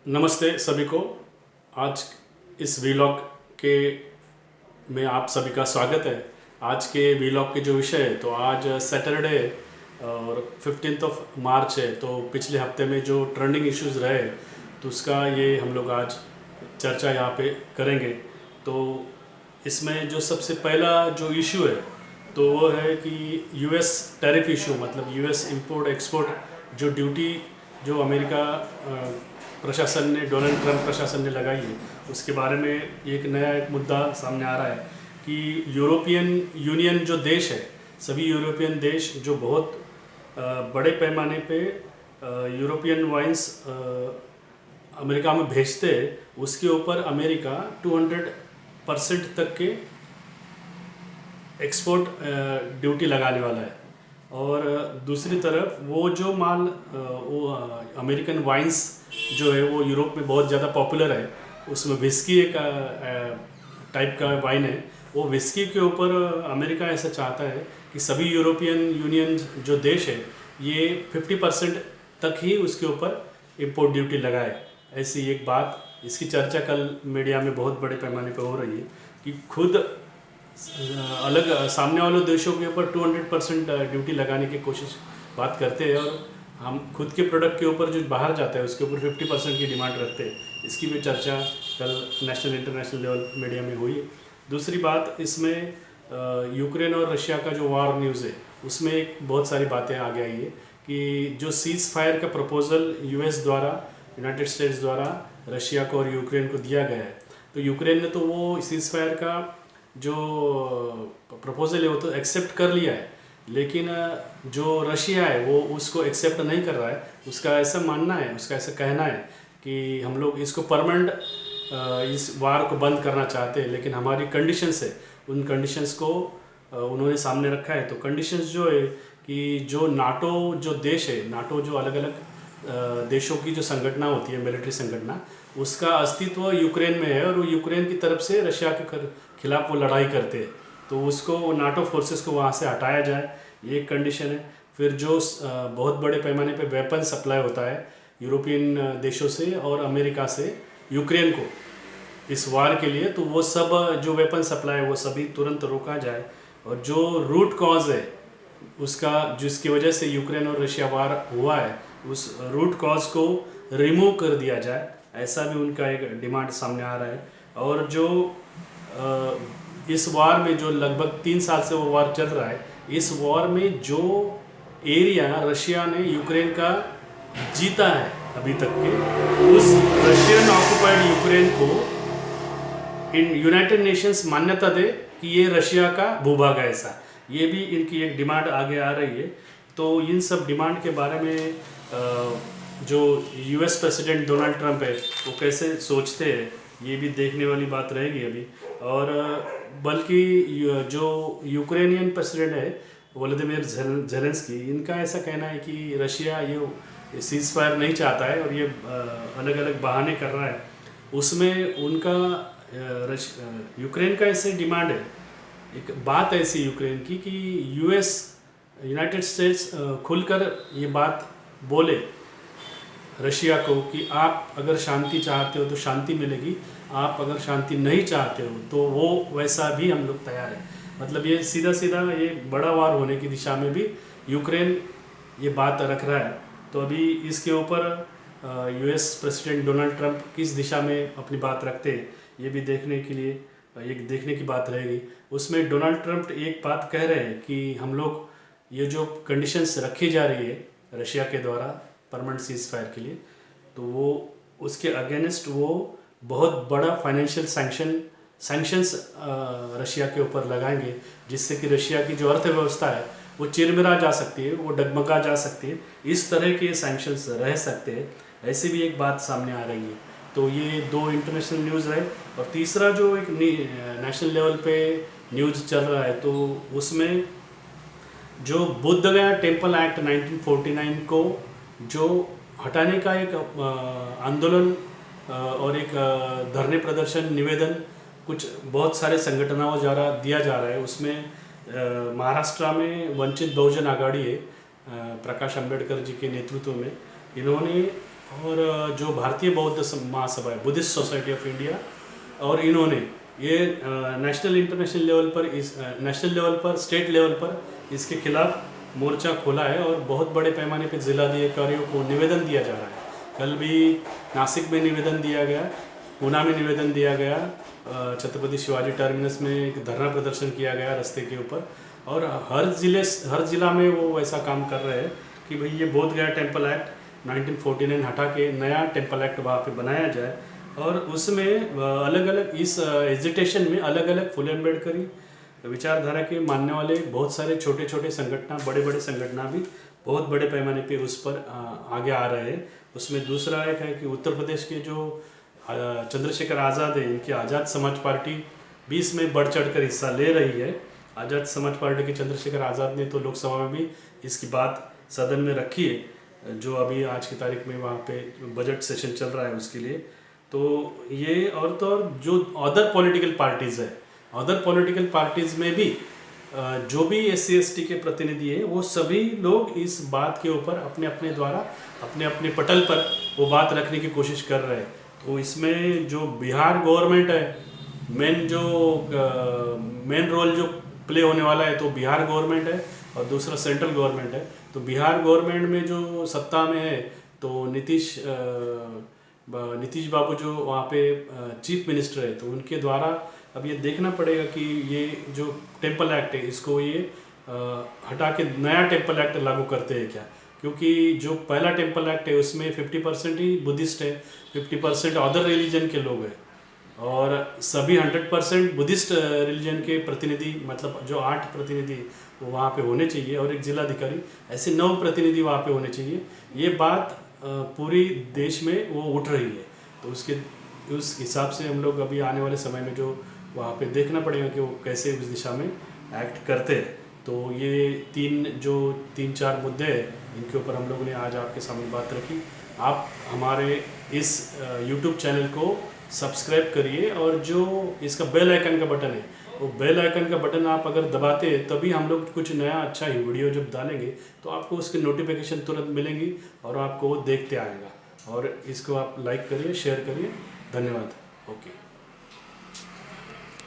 नमस्ते सभी को। आज इस वीलॉग के में आप सभी का स्वागत है। आज के वीलॉग के जो विषय है, तो आज सैटरडे और 15 मार्च है। तो पिछले हफ्ते में जो ट्रेंडिंग इश्यूज रहे, तो उसका ये हम लोग आज चर्चा यहाँ पे करेंगे। तो इसमें जो सबसे पहला जो इशू है, तो वो है कि यूएस टैरिफ इशू, मतलब यूएस इंपोर्ट एक्सपोर्ट जो ड्यूटी जो अमेरिका प्रशासन ने, डोनाल्ड ट्रंप प्रशासन ने लगाई है, उसके बारे में एक मुद्दा सामने आ रहा है कि यूरोपियन यूनियन जो देश है, सभी यूरोपियन देश जो बहुत बड़े पैमाने पे यूरोपियन वाइन्स अमेरिका में भेजते हैं, उसके ऊपर अमेरिका 200% तक के एक्सपोर्ट ड्यूटी लगाने वाला है। और दूसरी तरफ वो जो माल वो अमेरिकन वाइन्स जो है वो यूरोप में बहुत ज़्यादा पॉपुलर है। उसमें विस्की एक टाइप का वाइन है। वो विस्की के ऊपर अमेरिका ऐसा चाहता है कि सभी यूरोपियन यूनियन जो देश है, ये 50% तक ही उसके ऊपर इम्पोर्ट ड्यूटी लगाए। ऐसी एक बात, इसकी चर्चा कल मीडिया में बहुत बड़े पैमाने पर हो रही है कि खुद अलग सामने वाले देशों के ऊपर 200% ड्यूटी लगाने की बात करते हैं, और हम खुद के प्रोडक्ट के ऊपर जो बाहर जाता है उसके ऊपर 50% की डिमांड रखते हैं। इसकी भी चर्चा कल नेशनल इंटरनेशनल लेवल मीडिया में हुई। दूसरी बात, इसमें यूक्रेन और रशिया का जो वार न्यूज़ है, उसमें एक बहुत सारी बातें आगे आई है कि जो सीज़ फायर का प्रपोज़ल यूएस द्वारा, यूनाइटेड स्टेट्स द्वारा रशिया को और यूक्रेन को दिया गया है, तो यूक्रेन ने तो वो सीज़ फायर का जो प्रपोज़ल है वो तो एक्सेप्ट कर लिया है, लेकिन जो रशिया है वो उसको एक्सेप्ट नहीं कर रहा है। उसका ऐसा मानना है, उसका ऐसा कहना है कि हम लोग इसको परमानेंट इस वार को बंद करना चाहते हैं, लेकिन हमारी कंडीशंस है, उन कंडीशंस को उन्होंने सामने रखा है। तो कंडीशंस जो है कि जो नाटो जो देश है, नाटो जो अलग अलग देशों की जो संगठना होती है, मिलिट्री संगठना, उसका अस्तित्व यूक्रेन में है, और वो यूक्रेन की तरफ से रशिया के खिलाफ वो लड़ाई करते हैं, तो उसको नाटो फोर्सेस को वहाँ से हटाया जाए, ये एक कंडीशन है। फिर जो बहुत बड़े पैमाने पे वेपन सप्लाई होता है यूरोपियन देशों से और अमेरिका से यूक्रेन को इस वार के लिए, तो वो सब जो वेपन सप्लाई है वो सभी तुरंत रोका जाए, और जो रूट कॉज है उसका, जिसकी वजह से यूक्रेन और रशिया वार हुआ है, उस रूट कॉज को रिमूव कर दिया जाए, ऐसा भी उनका एक डिमांड सामने आ रहा है। और जो इस वार में जो लगभग 3 साल से वो वार चल रहा है, इस वार में जो एरिया रशिया ने यूक्रेन का जीता है अभी तक के, उस रशियन ऑक्युपाइड यूक्रेन को इन यूनाइटेड नेशंस मान्यता दे कि ये रशिया का भूभाग है। ऐसा ये भी इनकी एक डिमांड आगे आ रही है। तो इन सब डिमांड के बारे में जो यूएस प्रेसिडेंट डोनाल्ड ट्रंप है वो कैसे सोचते हैं, ये भी देखने वाली बात रहेगी अभी। और बल्कि जो यूक्रेनियन प्रेसिडेंट है वोलोदिमीर ज़ेलेंस्की, इनका ऐसा कहना है कि रशिया ये सीज़ फायर नहीं चाहता है और ये अलग अलग बहाने कर रहा है। उसमें उनका यूक्रेन का ऐसे डिमांड है, एक बात ऐसी यूक्रेन की कि यूएस, यूनाइटेड स्टेट्स खुलकर ये बात बोले रशिया को कि आप अगर शांति चाहते हो तो शांति मिलेगी, आप अगर शांति नहीं चाहते हो तो वो वैसा भी हम लोग तैयार हैं। मतलब ये सीधा सीधा ये बड़ा वार होने की दिशा में भी यूक्रेन ये बात रख रहा है। तो अभी इसके ऊपर यूएस प्रेसिडेंट डोनाल्ड ट्रंप किस दिशा में अपनी बात रखते हैं, ये भी देखने के लिए एक देखने की बात रहेगी। उसमें डोनाल्ड ट्रंप एक बात कह रहे हैं कि हम लोग ये जो कंडीशंस रखी जा रही है रशिया के द्वारा परमानेंट सीज फायर के लिए, तो वो उसके अगेंस्ट वो बहुत बड़ा फाइनेंशियल सैंक्शंस रशिया के ऊपर लगाएंगे, जिससे कि रशिया की जो अर्थव्यवस्था है वो चिरमिरा जा सकती है, वो डगमगा जा सकती है। इस तरह के सैंक्शंस रह सकते हैं, ऐसी भी एक बात सामने आ रही है। तो ये 2 इंटरनेशनल न्यूज़ रहे। और तीसरा जो एक नेशनल लेवल पे न्यूज़ चल रहा है, तो उसमें जो बुद्धगया टेम्पल एक्ट 1949 को जो हटाने का एक आंदोलन और एक धरने प्रदर्शन निवेदन कुछ बहुत सारे संगठनों द्वारा दिया जा रहा है। उसमें महाराष्ट्र में वंचित बहुजन आघाड़ी है, प्रकाश अंबेडकर जी के नेतृत्व में, इन्होंने और जो भारतीय बौद्ध महासभा है, बुद्धिस्ट सोसाइटी ऑफ इंडिया, और इन्होंने ये नेशनल इंटरनेशनल लेवल पर, इस नेशनल लेवल पर, स्टेट लेवल पर इसके खिलाफ मोर्चा खोला है और बहुत बड़े पैमाने पर जिलाधिकारियों को निवेदन दिया जा रहा है। कल भी नासिक में निवेदन दिया गया, पूना में निवेदन दिया गया, छत्रपति शिवाजी टर्मिनस में एक धरना प्रदर्शन किया गया रास्ते के ऊपर, और हर ज़िला में वो ऐसा काम कर रहे हैं कि भाई ये बोध गया टेम्पल एक्ट 1949 हटा के नया टेम्पल एक्ट वहाँ पे बनाया जाए, और उसमें अलग अलग इस एजिटेशन में अलग अलग फुले अम्बेडकरी विचारधारा के मानने वाले बहुत सारे छोटे छोटे संगठन, बड़े बड़े संगठन भी बहुत बड़े पैमाने पे उस पर आगे आ रहे हैं। उसमें दूसरा एक है कि उत्तर प्रदेश के जो चंद्रशेखर आज़ाद है, इनकी आज़ाद समाज पार्टी भी इसमें बढ़ चढ़ कर हिस्सा ले रही है। आज़ाद समाज पार्टी के चंद्रशेखर आज़ाद ने तो लोकसभा में भी इसकी बात सदन में रखी है, जो अभी आज की तारीख में वहाँ पे बजट सेशन चल रहा है उसके लिए। तो ये और तो और जो अदर पॉलिटिकल पार्टीज़ है, अदर पॉलिटिकल पार्टीज़ में भी जो भी SC/ST के प्रतिनिधि हैं, वो सभी लोग इस बात के ऊपर अपने अपने द्वारा अपने अपने पटल पर वो बात रखने की कोशिश कर रहे हैं। तो इसमें जो बिहार गवर्नमेंट है, मेन रोल जो प्ले होने वाला है तो बिहार गवर्नमेंट है, और दूसरा सेंट्रल गवर्नमेंट है। तो बिहार गवर्नमेंट में जो सत्ता में है तो नीतीश बाबू जो वहाँ पे चीफ मिनिस्टर है, तो उनके द्वारा अब ये देखना पड़ेगा कि ये जो टेम्पल एक्ट है इसको ये हटा के नया टेम्पल एक्ट लागू करते हैं क्या, क्योंकि जो पहला टेम्पल एक्ट है उसमें 50% ही बुद्धिस्ट है, 50% अदर रिलीजन के लोग हैं, और सभी 100% बुद्धिस्ट रिलीजन के प्रतिनिधि, मतलब जो 8 प्रतिनिधि वो वहाँ पे होने चाहिए, और एक जिलाधिकारी, ऐसे 9 प्रतिनिधि वहाँ पे होने चाहिए। ये बात पूरी देश में वो उठ रही है। तो उस हिसाब से हम लोग अभी आने वाले समय में जो वहाँ पे देखना पड़ेगा कि वो कैसे उस दिशा में एक्ट करते हैं। तो ये 3-4 मुद्दे हैं, इनके ऊपर हम लोगों ने आज आपके सामने बात रखी। आप हमारे इस YouTube चैनल को सब्सक्राइब करिए, और जो इसका बेल आइकन का बटन है, वो बेल आइकन का बटन आप अगर दबाते हैं तभी हम लोग कुछ नया अच्छा ही वीडियो जब डालेंगे तो आपको उसकी नोटिफिकेशन तुरंत मिलेंगी और आपको वो देखते आएगा। और इसको आप लाइक करिए, शेयर करिए। धन्यवाद। ओके।